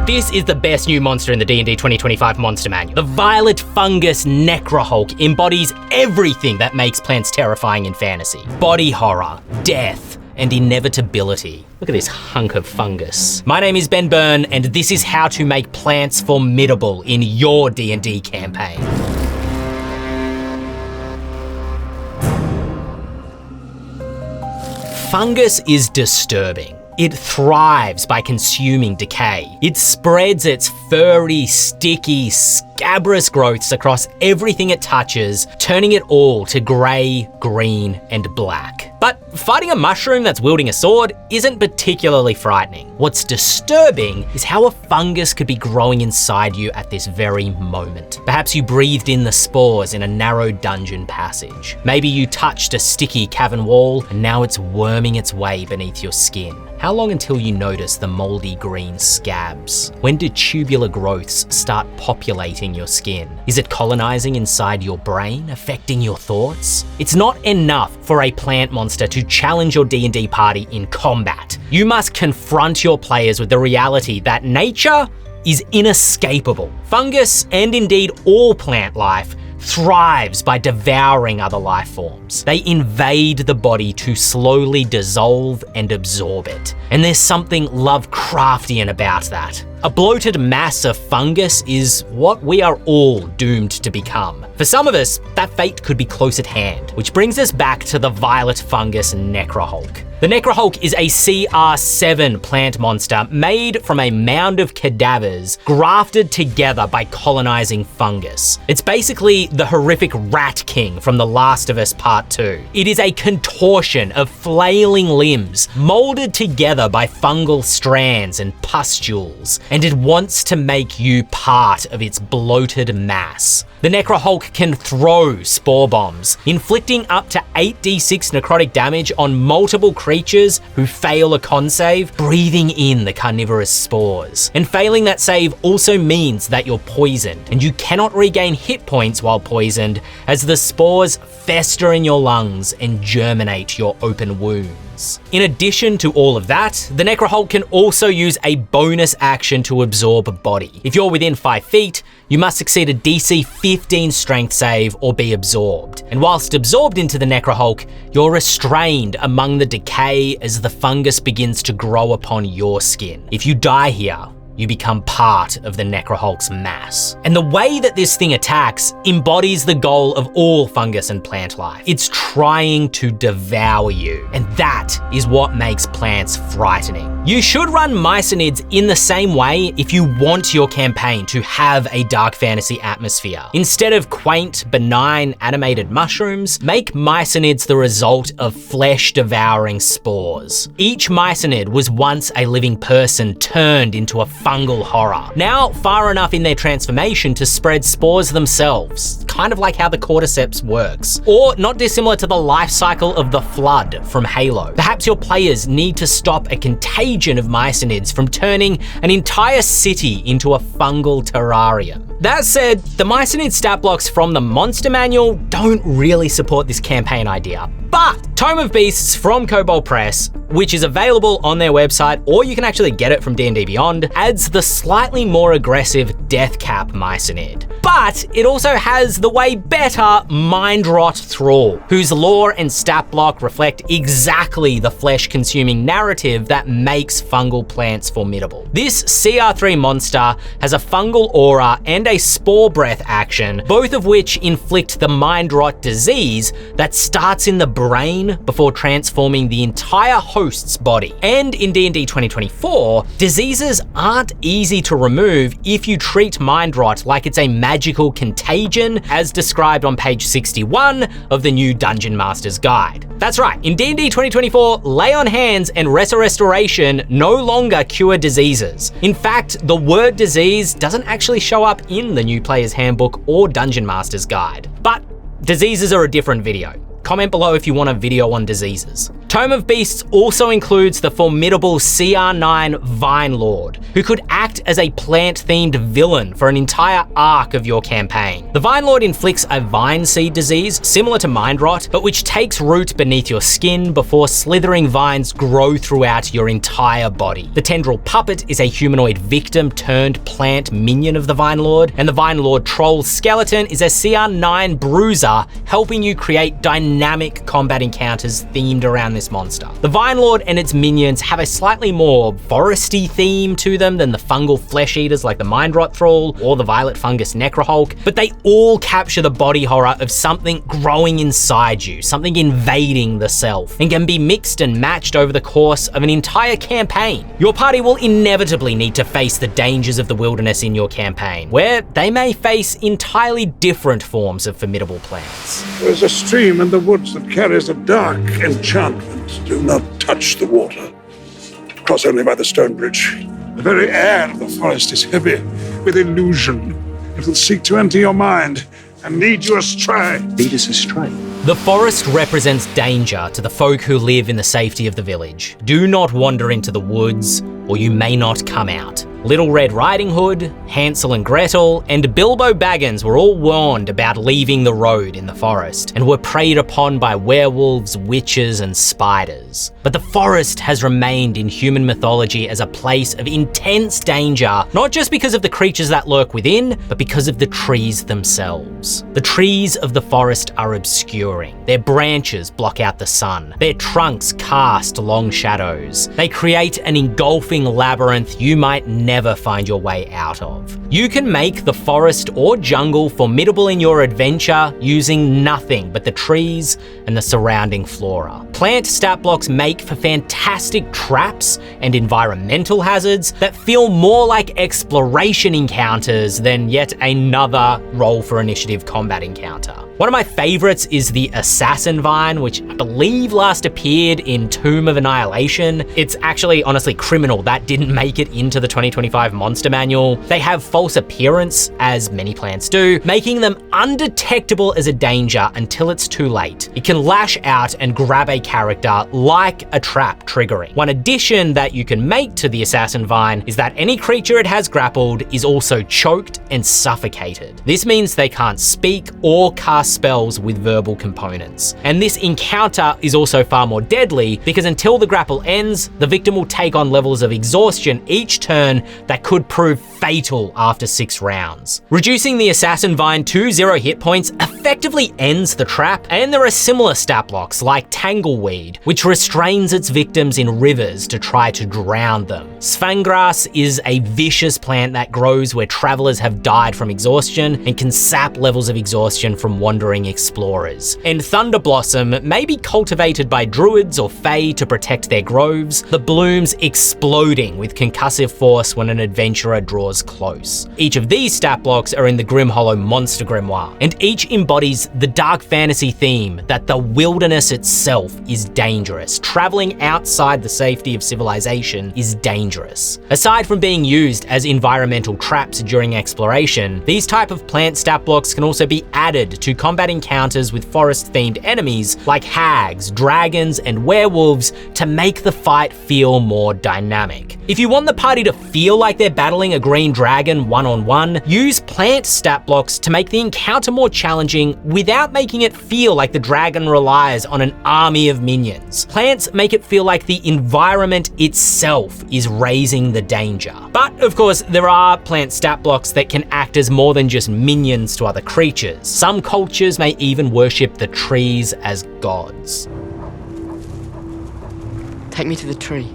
This is the best new monster in the D&D 2025 Monster Manual. The Violet Fungus Necrohulk embodies everything that makes plants terrifying in fantasy. Body horror, death, and inevitability. Look at this hunk of fungus. My name is Ben Byrne, and this is how to make plants formidable in your D&D campaign. Fungus is disturbing. It thrives by consuming decay. It spreads its furry, sticky, scabrous growths across everything it touches, turning it all to grey, green, and black. But fighting a mushroom that's wielding a sword isn't particularly frightening. What's disturbing is how a fungus could be growing inside you at this very moment. Perhaps you breathed in the spores in a narrow dungeon passage. Maybe you touched a sticky cavern wall and now it's worming its way beneath your skin. How long until you notice the moldy green scabs? When do tubular growths start populating your skin? Is it colonizing inside your brain, affecting your thoughts? It's not enough for a plant monster to challenge your D&D party in combat. You must confront your players with the reality that nature is inescapable. Fungus, and indeed all plant life, thrives by devouring other life forms. They invade the body to slowly dissolve and absorb it. And there's something Lovecraftian about that. A bloated mass of fungus is what we are all doomed to become. For some of us, that fate could be close at hand, which brings us back to the Violet Fungus Necrohulk. The Necrohulk is a CR7 plant monster made from a mound of cadavers grafted together by colonizing fungus. It's basically the horrific Rat King from The Last of Us Part 2. It is a contortion of flailing limbs molded together by fungal strands and pustules, and it wants to make you part of its bloated mass. The Necrohulk can throw spore bombs, inflicting up to 8d6 necrotic damage on multiple creatures who fail a con save, breathing in the carnivorous spores. And failing that save also means that you're poisoned, and you cannot regain hit points while poisoned, as the spores fester in your lungs and germinate your open wounds. In addition to all of that, the Necrohulk can also use a bonus action to absorb a body. If you're within 5 feet, you must succeed a DC 15 strength save or be absorbed. And whilst absorbed into the Necrohulk, you're restrained among the decay as the fungus begins to grow upon your skin. If you die here, you become part of the Necrohulk's mass. And the way that this thing attacks embodies the goal of all fungus and plant life. It's trying to devour you, and that is what makes plants frightening. You should run myconids in the same way if you want your campaign to have a dark fantasy atmosphere. Instead of quaint, benign, animated mushrooms, make myconids the result of flesh-devouring spores. Each myconid was once a living person turned into a fungal horror, now far enough in their transformation to spread spores themselves, kind of like how the cordyceps works, or not dissimilar to the life cycle of the Flood from Halo. Perhaps your players need to stop a contagion of myconids from turning an entire city into a fungal terrarium. That said, the myconid stat blocks from the Monster Manual don't really support this campaign idea. But Tome of Beasts from Kobold Press, which is available on their website, or you can actually get it from D&D Beyond, adds the slightly more aggressive Death Cap myconid. But it also has the way better Mind Rot Thrall, whose lore and stat block reflect exactly the flesh-consuming narrative that makes fungal plants formidable. This CR3 monster has a fungal aura and a spore breath action, both of which inflict the Mind Rot disease that starts in the brain before transforming the entire host's body. And in D&D 2024, diseases aren't easy to remove if you treat Mind Rot like it's a magical contagion, as described on page 61 of the new Dungeon Master's Guide. That's right, in D&D 2024, lay on hands and restoration no longer cure diseases. In fact, the word disease doesn't actually show up in the new Player's Handbook or Dungeon Master's Guide. But diseases are a different video. Comment below if you want a video on diseases. Tome of Beasts also includes the formidable CR9 Vine Lord, who could act as a plant-themed villain for an entire arc of your campaign. The Vine Lord inflicts a vine seed disease similar to mind rot, but which takes root beneath your skin before slithering vines grow throughout your entire body. The Tendril Puppet is a humanoid victim turned plant minion of the Vine Lord, and the Vine Lord Troll Skeleton is a CR9 bruiser, helping you create dynamic combat encounters themed around this monster. The Vine Lord and its minions have a slightly more foresty theme to them than the fungal flesh eaters like the Mind Rot Thrall or the Violet Fungus Necrohulk, but they all capture the body horror of something growing inside you, something invading the self, and can be mixed and matched over the course of an entire campaign. Your party will inevitably need to face the dangers of the wilderness in your campaign, where they may face entirely different forms of formidable plants. There's a stream in the woods that carries a dark enchantment. Do not touch the water. Cross only by the stone bridge. The very air of the forest is heavy with illusion. It will seek to enter your mind and lead you astray. Lead us astray. The forest represents danger to the folk who live in the safety of the village. Do not wander into the woods, or you may not come out. Little Red Riding Hood, Hansel and Gretel, and Bilbo Baggins were all warned about leaving the road in the forest, and were preyed upon by werewolves, witches, and spiders. But the forest has remained in human mythology as a place of intense danger, not just because of the creatures that lurk within, but because of the trees themselves. The trees of the forest are obscuring. Their branches block out the sun. Their trunks cast long shadows. They create an engulfing labyrinth you might never find your way out of. You can make the forest or jungle formidable in your adventure using nothing but the trees and the surrounding flora. Plant stat blocks make for fantastic traps and environmental hazards that feel more like exploration encounters than yet another roll for initiative combat encounter. One of my favorites is the Assassin Vine, which I believe last appeared in Tomb of Annihilation. It's actually honestly criminal that didn't make it into the 2025 Monster Manual. They have false appearance, as many plants do, making them undetectable as a danger until it's too late. It can lash out and grab a character like a trap triggering. One addition that you can make to the Assassin Vine is that any creature it has grappled is also choked and suffocated. This means they can't speak or cast spells with verbal components. And this encounter is also far more deadly because until the grapple ends, the victim will take on levels of exhaustion each turn that could prove fatal after 6 rounds. Reducing the Assassin Vine to 0 hit points effectively ends the trap, and there are similar stat blocks like Tangleweed, which restrains its victims in rivers to try to drown them. Svangrass is a vicious plant that grows where travelers have died from exhaustion and can sap levels of exhaustion from wandering explorers. And Thunder Blossom may be cultivated by druids or fae to protect their groves, the blooms exploding with concussive force when an adventurer draws close. Each of these stat blocks are in the Grim Hollow Monster Grimoire, and each embodies the dark fantasy theme that the wilderness itself is dangerous. Traveling outside the safety of civilization is dangerous. Aside from being used as environmental traps during exploration, these type of plant stat blocks can also be added to combat encounters with forest-themed enemies like hags, dragons, and werewolves to make the fight feel more dynamic. If you want the party to feel like they're battling a green dragon one-on-one, use plant stat blocks to make the encounter more challenging without making it feel like the dragon relies on an army of minions. Plants make it feel like the environment itself is raising the danger. But of course, there are plant stat blocks that can act as more than just minions to other creatures. Some cultures may even worship the trees as gods. Take me to the tree.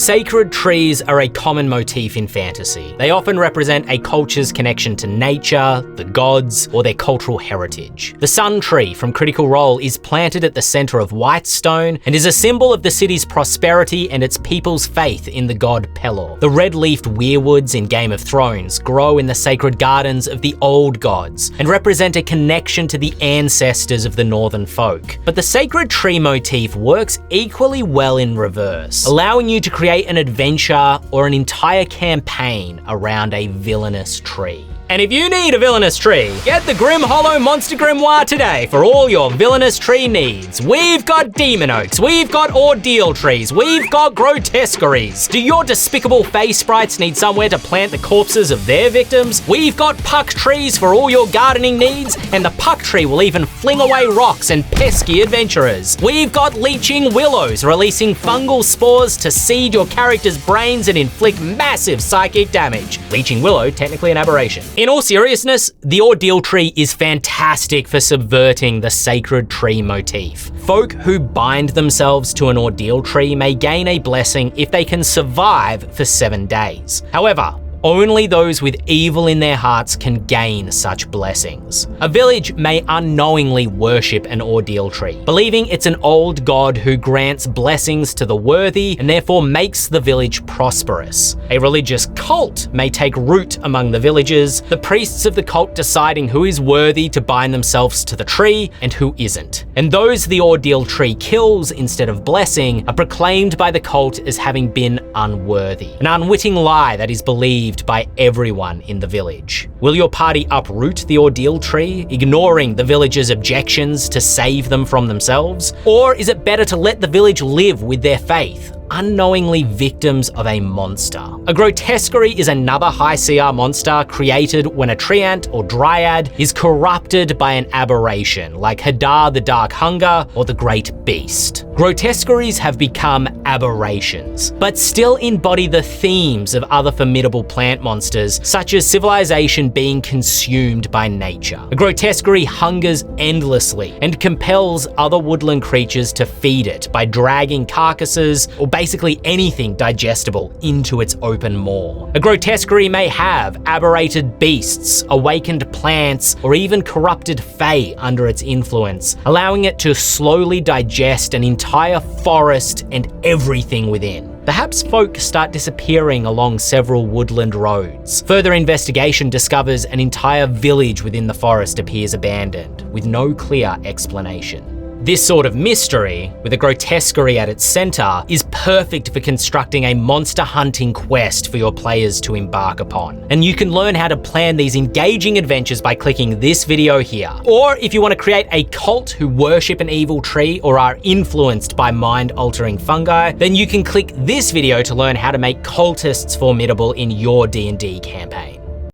Sacred trees are a common motif in fantasy. They often represent a culture's connection to nature, the gods, or their cultural heritage. The sun tree from Critical Role is planted at the center of Whitestone and is a symbol of the city's prosperity and its people's faith in the god Pelor. The red-leafed weirwoods in Game of Thrones grow in the sacred gardens of the old gods and represent a connection to the ancestors of the northern folk. But the sacred tree motif works equally well in reverse, allowing you to create an adventure or an entire campaign around a villainous tree. And if you need a villainous tree, get the Grim Hollow Monster Grimoire today for all your villainous tree needs. We've got demon oaks, we've got ordeal trees, we've got grotesqueries. Do your despicable face sprites need somewhere to plant the corpses of their victims? We've got puck trees for all your gardening needs, and the puck tree will even fling away rocks and pesky adventurers. We've got leeching willows releasing fungal spores to seed your character's brains and inflict massive psychic damage. Leeching willow, technically an aberration. In all seriousness, the ordeal tree is fantastic for subverting the sacred tree motif. Folk who bind themselves to an ordeal tree may gain a blessing if they can survive for 7 days. However, only those with evil in their hearts can gain such blessings. A village may unknowingly worship an ordeal tree, believing it's an old god who grants blessings to the worthy and therefore makes the village prosperous. A religious cult may take root among the villagers, the priests of the cult deciding who is worthy to bind themselves to the tree and who isn't. And those the ordeal tree kills instead of blessing are proclaimed by the cult as having been unworthy. An unwitting lie that is believed by everyone in the village. Will your party uproot the ordeal tree, ignoring the villagers' objections to save them from themselves? Or is it better to let the village live with their faith, unknowingly victims of a monster? A grotesquerie is another high CR monster created when a treant or dryad is corrupted by an aberration, like Hadar the Dark Hunger or the Great Beast. Grotesqueries have become aberrations, but still embody the themes of other formidable plant monsters, such as civilization being consumed by nature. A grotesquerie hungers endlessly and compels other woodland creatures to feed it by dragging carcasses or basically anything digestible into its open maw. A grotesquerie may have aberrated beasts, awakened plants, or even corrupted fae under its influence, allowing it to slowly digest an entire forest and everything within. Perhaps folk start disappearing along several woodland roads. Further investigation discovers an entire village within the forest appears abandoned, with no clear explanation. This sort of mystery, with a grotesquerie at its center, is perfect for constructing a monster hunting quest for your players to embark upon. And you can learn how to plan these engaging adventures by clicking this video here. Or if you want to create a cult who worship an evil tree or are influenced by mind-altering fungi, then you can click this video to learn how to make cultists formidable in your D&D campaign.